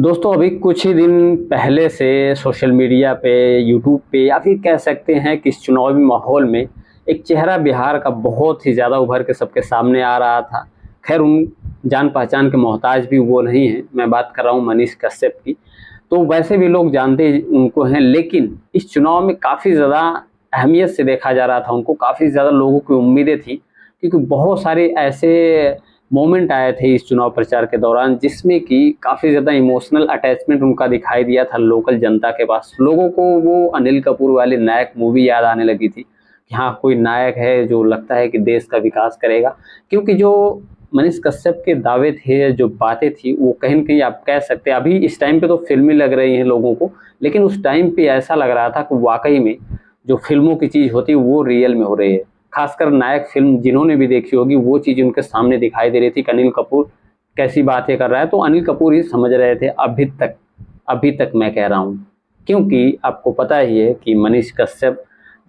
दोस्तों अभी कुछ ही दिन पहले से सोशल मीडिया पे, यूट्यूब पे या फिर कह सकते हैं कि इस चुनावी माहौल में एक चेहरा बिहार का बहुत ही ज़्यादा उभर के सबके सामने आ रहा था। खैर उन जान पहचान के मोहताज भी वो नहीं हैं, मैं बात कर रहा हूँ मनीष कश्यप की। तो वैसे भी लोग जानते उनको हैं, लेकिन इस चुनाव में काफ़ी ज़्यादा अहमियत से देखा जा रहा था उनको, काफ़ी ज़्यादा लोगों की उम्मीदें थी क्योंकि बहुत सारे ऐसे मोमेंट आए थे इस चुनाव प्रचार के दौरान जिसमें कि काफ़ी ज़्यादा इमोशनल अटैचमेंट उनका दिखाई दिया था लोकल जनता के पास। लोगों को वो अनिल कपूर वाली नायक मूवी याद आने लगी थी कि हाँ, कोई नायक है जो लगता है कि देश का विकास करेगा। क्योंकि जो मनीष कश्यप के दावे थे, जो बातें थी, वो कहीं न कहीं आप कह सकते हैं अभी इस टाइम पे तो फ़िल्मी लग रही हैं लोगों को, लेकिन उस टाइम पे ऐसा लग रहा था कि वाक़ई में जो फ़िल्मों की चीज़ होती है वो रियल में हो रही है। खासकर नायक फ़िल्म जिन्होंने भी देखी होगी वो चीज़ उनके सामने दिखाई दे रही थी कि अनिल कपूर कैसी बातें कर रहा है, तो अनिल कपूर ही समझ रहे थे अभी तक मैं कह रहा हूँ। क्योंकि आपको पता ही है कि मनीष कश्यप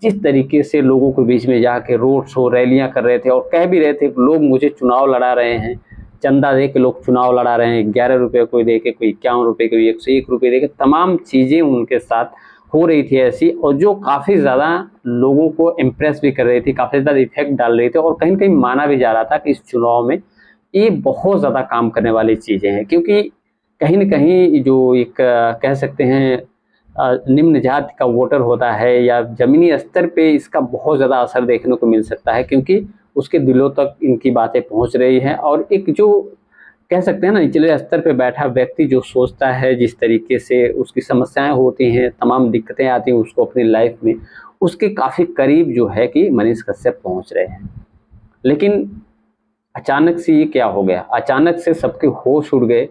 जिस तरीके से लोगों के बीच में जाके रोड शो, रैलियाँ कर रहे थे और कह भी रहे थे कि लोग मुझे चुनाव लड़ा रहे हैं, चंदा दे के लोग चुनाव लड़ा रहे हैं, ₹11 कोई दे के, कोई ₹51, कोई ₹101 दे के, तमाम चीज़ें उनके साथ हो रही थी ऐसी, और जो काफ़ी ज़्यादा लोगों को इम्प्रेस भी कर रही थी, काफ़ी ज़्यादा इफ़ेक्ट डाल रही थी और कहीं न कहीं माना भी जा रहा था कि इस चुनाव में ये बहुत ज़्यादा काम करने वाली चीज़ें हैं। क्योंकि कहीं न कहीं जो एक कह सकते हैं निम्न जाति का वोटर होता है या ज़मीनी स्तर पे इसका बहुत ज़्यादा असर देखने को मिल सकता है, क्योंकि उसके दिलों तक इनकी बातें पहुँच रही हैं और एक जो कह सकते हैं ना निचले स्तर पे बैठा व्यक्ति जो सोचता है, जिस तरीके से उसकी समस्याएँ होती हैं, तमाम दिक्कतें आती हैं उसको अपनी लाइफ़ में, उसके काफ़ी करीब जो है कि मनीष कश्यप पहुँच रहे हैं। लेकिन अचानक से ये क्या हो गया? अचानक से सबके होश उड़ गए,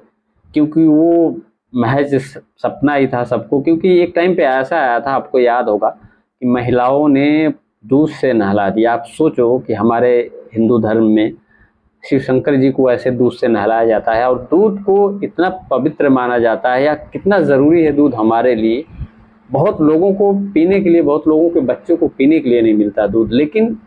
क्योंकि वो महज़ सपना ही था सबको। क्योंकि एक टाइम पे ऐसा आया था, आपको याद होगा, कि महिलाओं ने दूध से नहला दिया। आप सोचो कि हमारे हिंदू धर्म में शिव शंकर जी को ऐसे दूध से नहलाया जाता है और दूध को इतना पवित्र माना जाता है, या कितना ज़रूरी है दूध हमारे लिए। बहुत लोगों को पीने के लिए, बहुत लोगों के बच्चों को पीने के लिए नहीं मिलता दूध, लेकिन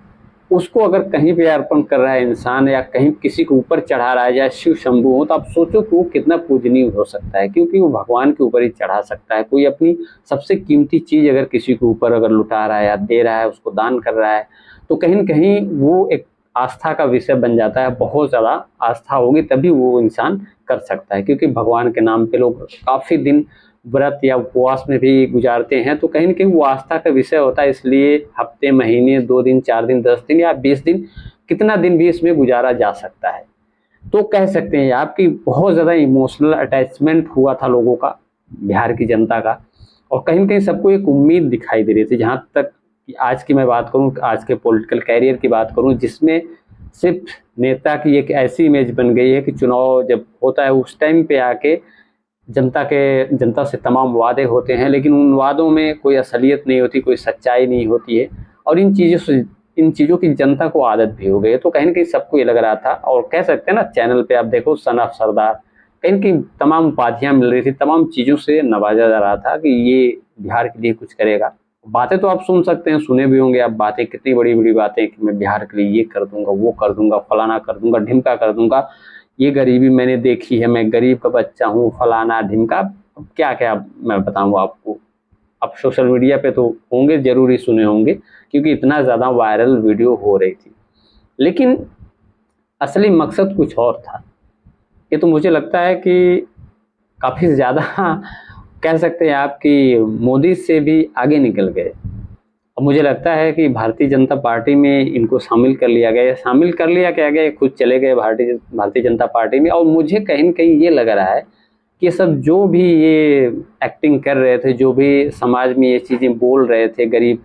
उसको अगर कहीं पे अर्पण कर रहा है इंसान या कहीं किसी के ऊपर चढ़ा रहा है, या शिव शंभू हो, तो आप सोचो कि वो कितना पूजनीय हो सकता है, क्योंकि वो भगवान के ऊपर ही चढ़ा सकता है। कोई अपनी सबसे कीमती चीज़ अगर किसी के ऊपर अगर लुटा रहा है या दे रहा है, उसको दान कर रहा है, तो कहीं न कहीं वो एक आस्था का विषय बन जाता है। बहुत ज़्यादा आस्था होगी तभी वो इंसान कर सकता है, क्योंकि भगवान के नाम पे लोग काफ़ी दिन व्रत या उपवास में भी गुजारते हैं, तो कहीं न कहीं वो आस्था का विषय होता है। इसलिए हफ्ते, महीने, 2 दिन, 4 दिन, 10 दिन या 20 दिन, कितना दिन भी इसमें गुजारा जा सकता है। तो कह सकते हैं आप कि बहुत ज़्यादा इमोशनल अटैचमेंट हुआ था लोगों का, बिहार की जनता का, और कहीं न कहीं सबको एक उम्मीद दिखाई दे रही थी। जहाँ तक कि आज की मैं बात करूँ, आज के पॉलिटिकल कैरियर की बात करूँ, जिसमें सिर्फ़ नेता की एक ऐसी इमेज बन गई है कि चुनाव जब होता है उस टाइम पे आके जनता से तमाम वादे होते हैं, लेकिन उन वादों में कोई असलियत नहीं होती, कोई सच्चाई नहीं होती है, और इन चीज़ों की जनता को आदत भी हो गई है। तो कहीं न कहीं सबको ये लग रहा था, और कह सकते हैं ना, चैनल पे आप देखो सन ऑफ सरदार, कहीं न कहीं तमाम उपाधियाँ मिल रही थी, तमाम चीज़ों से नवाजा जा रहा था कि ये बिहार के लिए कुछ करेगा। बातें तो आप सुन सकते हैं, सुने भी होंगे आप बातें, कितनी बड़ी-बड़ी बातें कि मैं बिहार के लिए ये कर दूँगा, वो कर दूँगा, फलाना कर दूँगा, ढिमका कर दूँगा। ये गरीबी मैंने देखी है, मैं गरीब का बच्चा हूँ, फलाना ढिमका। अब क्या-क्या मैं बताऊँ आपको। आप सोशल मीडिया पे तो होंगे, ज़रूर ही सुने होंगे, क्योंकि इतना ज़्यादा वायरल वीडियो हो रही थी। लेकिन असली मकसद कुछ और था। ये तो मुझे लगता है कि काफ़ी ज़्यादा कह सकते हैं आप कि मोदी से भी आगे निकल गए। और मुझे लगता है कि भारतीय जनता पार्टी में इनको शामिल कर लिया गया। शामिल कर लिया क्या गया, खुद चले गए भारतीय जनता पार्टी में, और मुझे कहीं न कहीं ये लग रहा है कि सब जो भी ये एक्टिंग कर रहे थे, जो भी समाज में ये चीज़ें बोल रहे थे, गरीब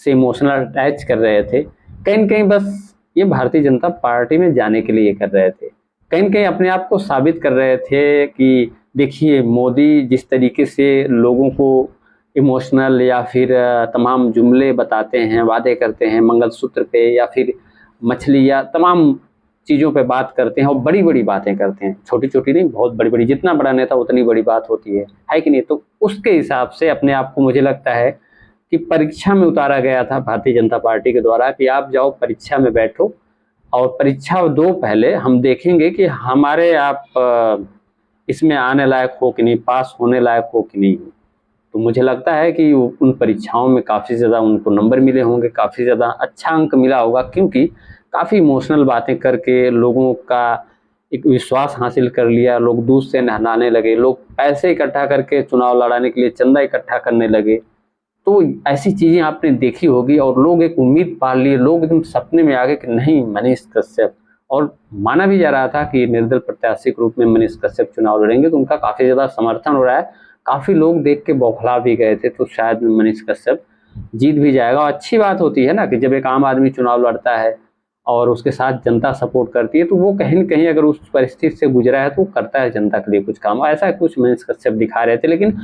से इमोशनल अटैच कर रहे थे, कहीं न कहीं बस ये भारतीय जनता पार्टी में जाने के लिए कर रहे थे। कहीं न कहीं अपने आप को साबित कर रहे थे कि देखिए मोदी जिस तरीके से लोगों को इमोशनल या फिर तमाम जुमले बताते हैं, वादे करते हैं मंगलसूत्र पे, या फिर मछली, या तमाम चीज़ों पे बात करते हैं और बड़ी-बड़ी बातें करते हैं। छोटी-छोटी नहीं, बहुत बड़ी-बड़ी, जितना बड़ा नेता उतनी बड़ी बात होती है कि नहीं? तो उसके हिसाब से अपने आप को मुझे लगता है कि परीक्षा में उतारा गया था भारतीय जनता पार्टी के द्वारा कि आप जाओ परीक्षा में बैठो और परीक्षा दो, पहले हम देखेंगे कि हमारे आप इसमें आने लायक हो कि नहीं, पास होने लायक हो कि नहीं हो। तो मुझे लगता है कि उन परीक्षाओं में काफ़ी ज़्यादा उनको नंबर मिले होंगे, काफ़ी ज़्यादा अच्छा अंक मिला होगा, क्योंकि काफ़ी इमोशनल बातें करके लोगों का एक विश्वास हासिल कर लिया। लोग दूध से नहलाने लगे, लोग पैसे इकट्ठा करके चुनाव लड़ाने के लिए चंदा इकट्ठा करने लगे। तो ऐसी चीज़ें आपने देखी होगी और लोग एक उम्मीद पाल लिए, लोग एकदम सपने में आ गए कि नहीं, मनीष कश्यप, और माना भी जा रहा था कि निर्दल प्रत्याशी के रूप में मनीष कश्यप चुनाव लड़ेंगे, तो उनका काफ़ी ज़्यादा समर्थन हो रहा है। काफ़ी लोग देख के बौखला भी गए थे, तो शायद मनीष कश्यप जीत भी जाएगा। और अच्छी बात होती है ना कि जब एक आम आदमी चुनाव लड़ता है और उसके साथ जनता सपोर्ट करती है, तो वो कहीं न कहीं अगर उस परिस्थिति से गुजरा है तो वो करता है जनता के लिए कुछ काम। ऐसा कुछ मनीष कश्यप दिखा रहे थे, लेकिन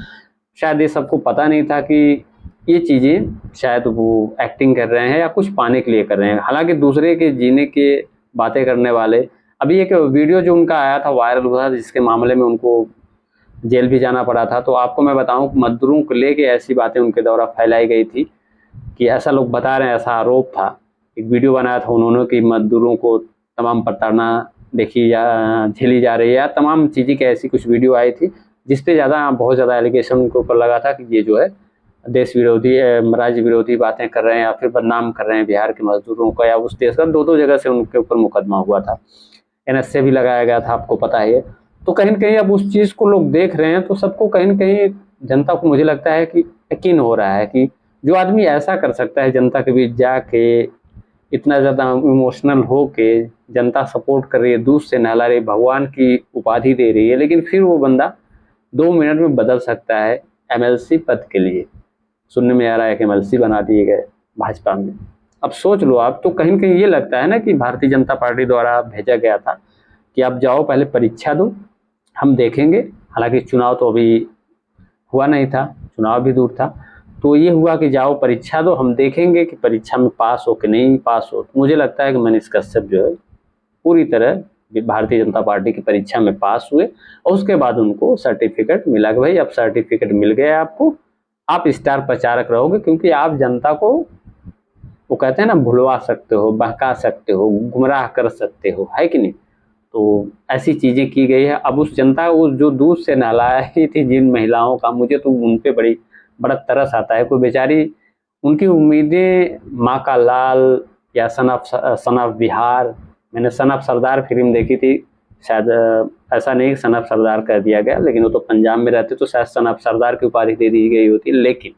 शायद ये सबको पता नहीं था कि ये चीज़ें शायद वो एक्टिंग कर रहे हैं या कुछ पाने के लिए कर रहे हैं। हालाँकि दूसरे के जीने के बातें करने वाले, अभी एक वीडियो जो उनका आया था वायरल हुआ था, जिसके मामले में उनको जेल भी जाना पड़ा था। तो आपको मैं बताऊँ, मज़दूरों को लेके ऐसी बातें उनके द्वारा फैलाई गई थी कि ऐसा लोग बता रहे हैं, ऐसा आरोप था। एक वीडियो बनाया था उन्होंने कि मज़दूरों को तमाम प्रताड़ना देखी या झेली जा रही है, या तमाम चीज़ें की ऐसी कुछ वीडियो आई थी, जिस पे बहुत ज़्यादा एलिगेशन उनके ऊपर लगा था कि ये जो है देश विरोधी, राज्य विरोधी बातें कर रहे हैं या फिर बदनाम कर रहे हैं बिहार के मज़दूरों को या उस देश का। दो जगह से उनके ऊपर मुकदमा हुआ था, एनएसए भी लगाया गया था, आपको पता है। तो कहीं न कहीं अब उस चीज़ को लोग देख रहे हैं, तो सबको कहीं न कहीं जनता को मुझे लगता है कि यकीन हो रहा है कि जो आदमी ऐसा कर सकता है जनता के बीच जाके, इतना ज़्यादा इमोशनल हो के, जनता सपोर्ट कर रही है, दूध से नहला रही है, भगवान की उपाधि दे रही है, लेकिन फिर वो बंदा 2 मिनट में बदल सकता है एमएलसी पद के लिए। सुनने में आ रहा है कि एमएलसी बना दिए गए भाजपा में। अब सोच लो आप, तो कहीं न कहीं ये लगता है ना कि भारतीय जनता पार्टी द्वारा भेजा गया था कि आप जाओ पहले परीक्षा दो, हम देखेंगे। हालाँकि चुनाव तो अभी हुआ नहीं था, चुनाव भी दूर था। तो ये हुआ कि जाओ परीक्षा दो, हम देखेंगे कि परीक्षा में पास हो कि नहीं पास हो। तो मुझे लगता है कि मनीष कश्यप जो है पूरी तरह भारतीय जनता पार्टी की परीक्षा में पास हुए, और उसके बाद उनको सर्टिफिकेट मिला कि भाई अब सर्टिफिकेट मिल गया आपको, आप स्टार प्रचारक रहोगे, क्योंकि आप जनता को, वो कहते हैं ना, भुलवा सकते हो, बहका सकते हो, गुमराह कर सकते हो, है कि नहीं। तो ऐसी चीज़ें की गई है। अब उस जनता को जो दूध से नहलाई थी जिन महिलाओं का, मुझे तो उन पे बड़ा तरस आता है। कोई बेचारी, उनकी उम्मीदें माँ का लाल या सन ऑफ बिहार, मैंने सन ऑफ सरदार फिल्म देखी थी, शायद ऐसा नहीं सन ऑफ सरदार कह दिया गया, लेकिन वो तो पंजाब में रहते तो शायद सन ऑफ सरदार की उपाधि दे दी गई होती, लेकिन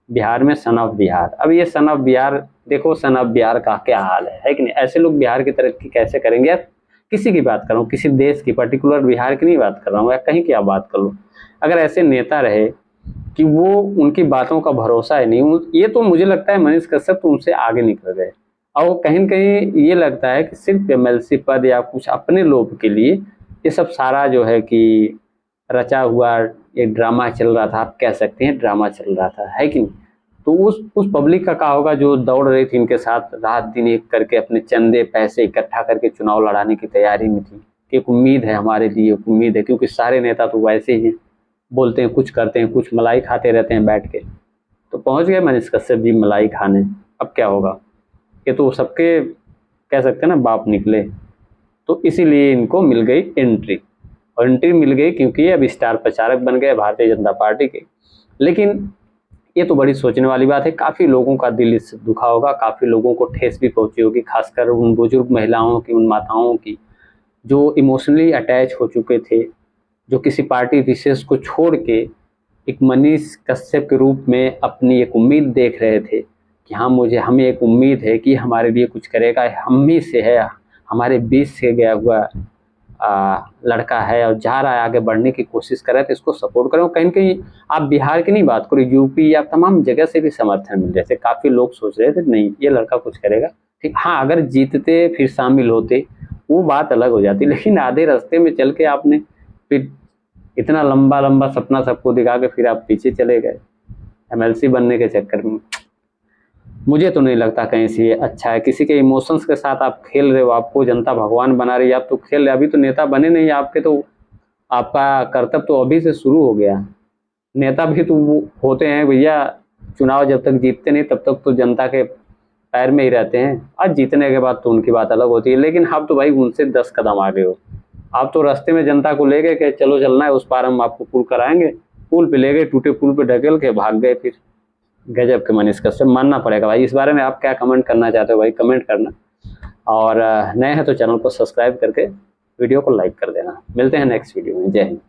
बिहार में सन ऑफ बिहार। अब ये सन ऑफ बिहार, देखो सन ऑफ बिहार का क्या हाल है कि नहीं। ऐसे लोग बिहार की तरक्की कैसे करेंगे यार। किसी की बात कर रहा हूँ, किसी देश की, पर्टिकुलर बिहार की नहीं बात कर रहा हूँ, या कहीं की आप बात कर लो। अगर ऐसे नेता रहे कि वो, उनकी बातों का भरोसा ही नहीं, ये तो मुझे लगता है मनीष कश्यप तो उनसे आगे निकल गए। और कहीं न कहीं ये लगता है कि सिर्फ एमएलसी पद या कुछ अपने लोभ के लिए ये सब सारा जो है कि रचा हुआ एक ड्रामा चल रहा था, आप कह सकते हैं ड्रामा चल रहा था, है कि नहीं। तो उस पब्लिक का क्या होगा जो दौड़ रही थी इनके साथ, रात दिन एक करके अपने चंदे पैसे इकट्ठा करके चुनाव लड़ाने की तैयारी में थी कि एक उम्मीद है हमारे लिए, एक उम्मीद है, क्योंकि सारे नेता तो वैसे ही हैं, बोलते हैं कुछ, करते हैं कुछ, मलाई खाते रहते हैं बैठ के। तो पहुंच गए मनीष कश्यप जी मलाई खाने। अब क्या होगा, ये तो सबके कह सकते हैं ना बाप निकले। तो इसीलिए इनको मिल गई एंट्री, और एंट्री मिल गई क्योंकि अब स्टार प्रचारक बन गए भारतीय जनता पार्टी के। लेकिन ये तो बड़ी सोचने वाली बात है। काफ़ी लोगों का दिल इससे दुखा होगा, काफ़ी लोगों को ठेस भी पहुंची होगी, खासकर उन बुजुर्ग महिलाओं की, उन माताओं की जो इमोशनली अटैच हो चुके थे, जो किसी पार्टी विशेष को छोड़ के एक मनीष कश्यप के रूप में अपनी एक उम्मीद देख रहे थे कि हाँ, हमें एक उम्मीद है कि हमारे लिए कुछ करेगा, हम ही से है, हमारे बीच से गया हुआ लड़का है और जा रहा है, आगे बढ़ने की कोशिश कर रहे थे, इसको सपोर्ट करें। कहीं कहीं आप बिहार की नहीं बात करो, यूपी या तमाम जगह से भी समर्थन मिल रहे थे। काफ़ी लोग सोच रहे थे नहीं ये लड़का कुछ करेगा, ठीक। हाँ, अगर जीतते फिर शामिल होते वो बात अलग हो जाती, लेकिन आधे रास्ते में चल के आपने फिर इतना लंबा लंबा सपना सबको दिखा के फिर आप पीछे चले गए एमएलसी बनने के चक्कर में। मुझे तो नहीं लगता कहीं से ये अच्छा है। किसी के इमोशंस के साथ आप खेल रहे हो, आपको जनता भगवान बना रही है, आप तो खेल रहे, अभी तो नेता बने नहीं आपके, तो आपका कर्तव्य तो अभी से शुरू हो गया। नेता भी तो वो होते हैं भैया, चुनाव जब तक जीतते नहीं तब तक तो जनता के पैर में ही रहते हैं, और जीतने के बाद तो उनकी बात अलग होती है। लेकिन आप तो भाई उनसे 10 कदम आगे हो, आप तो रास्ते में जनता को ले गए कि चलो चलना है उस पार, हम आपको पुल कराएंगे, पुल पे ले गए, टूटे पुल पे ढकेल के भाग गए। फिर गजब के मनीष कश्यप, मानना पड़ेगा भाई। इस बारे में आप क्या कमेंट करना चाहते हो भाई, कमेंट करना। और नए हैं तो चैनल को सब्सक्राइब करके वीडियो को लाइक कर देना। मिलते हैं नेक्स्ट वीडियो में। जय हिंद।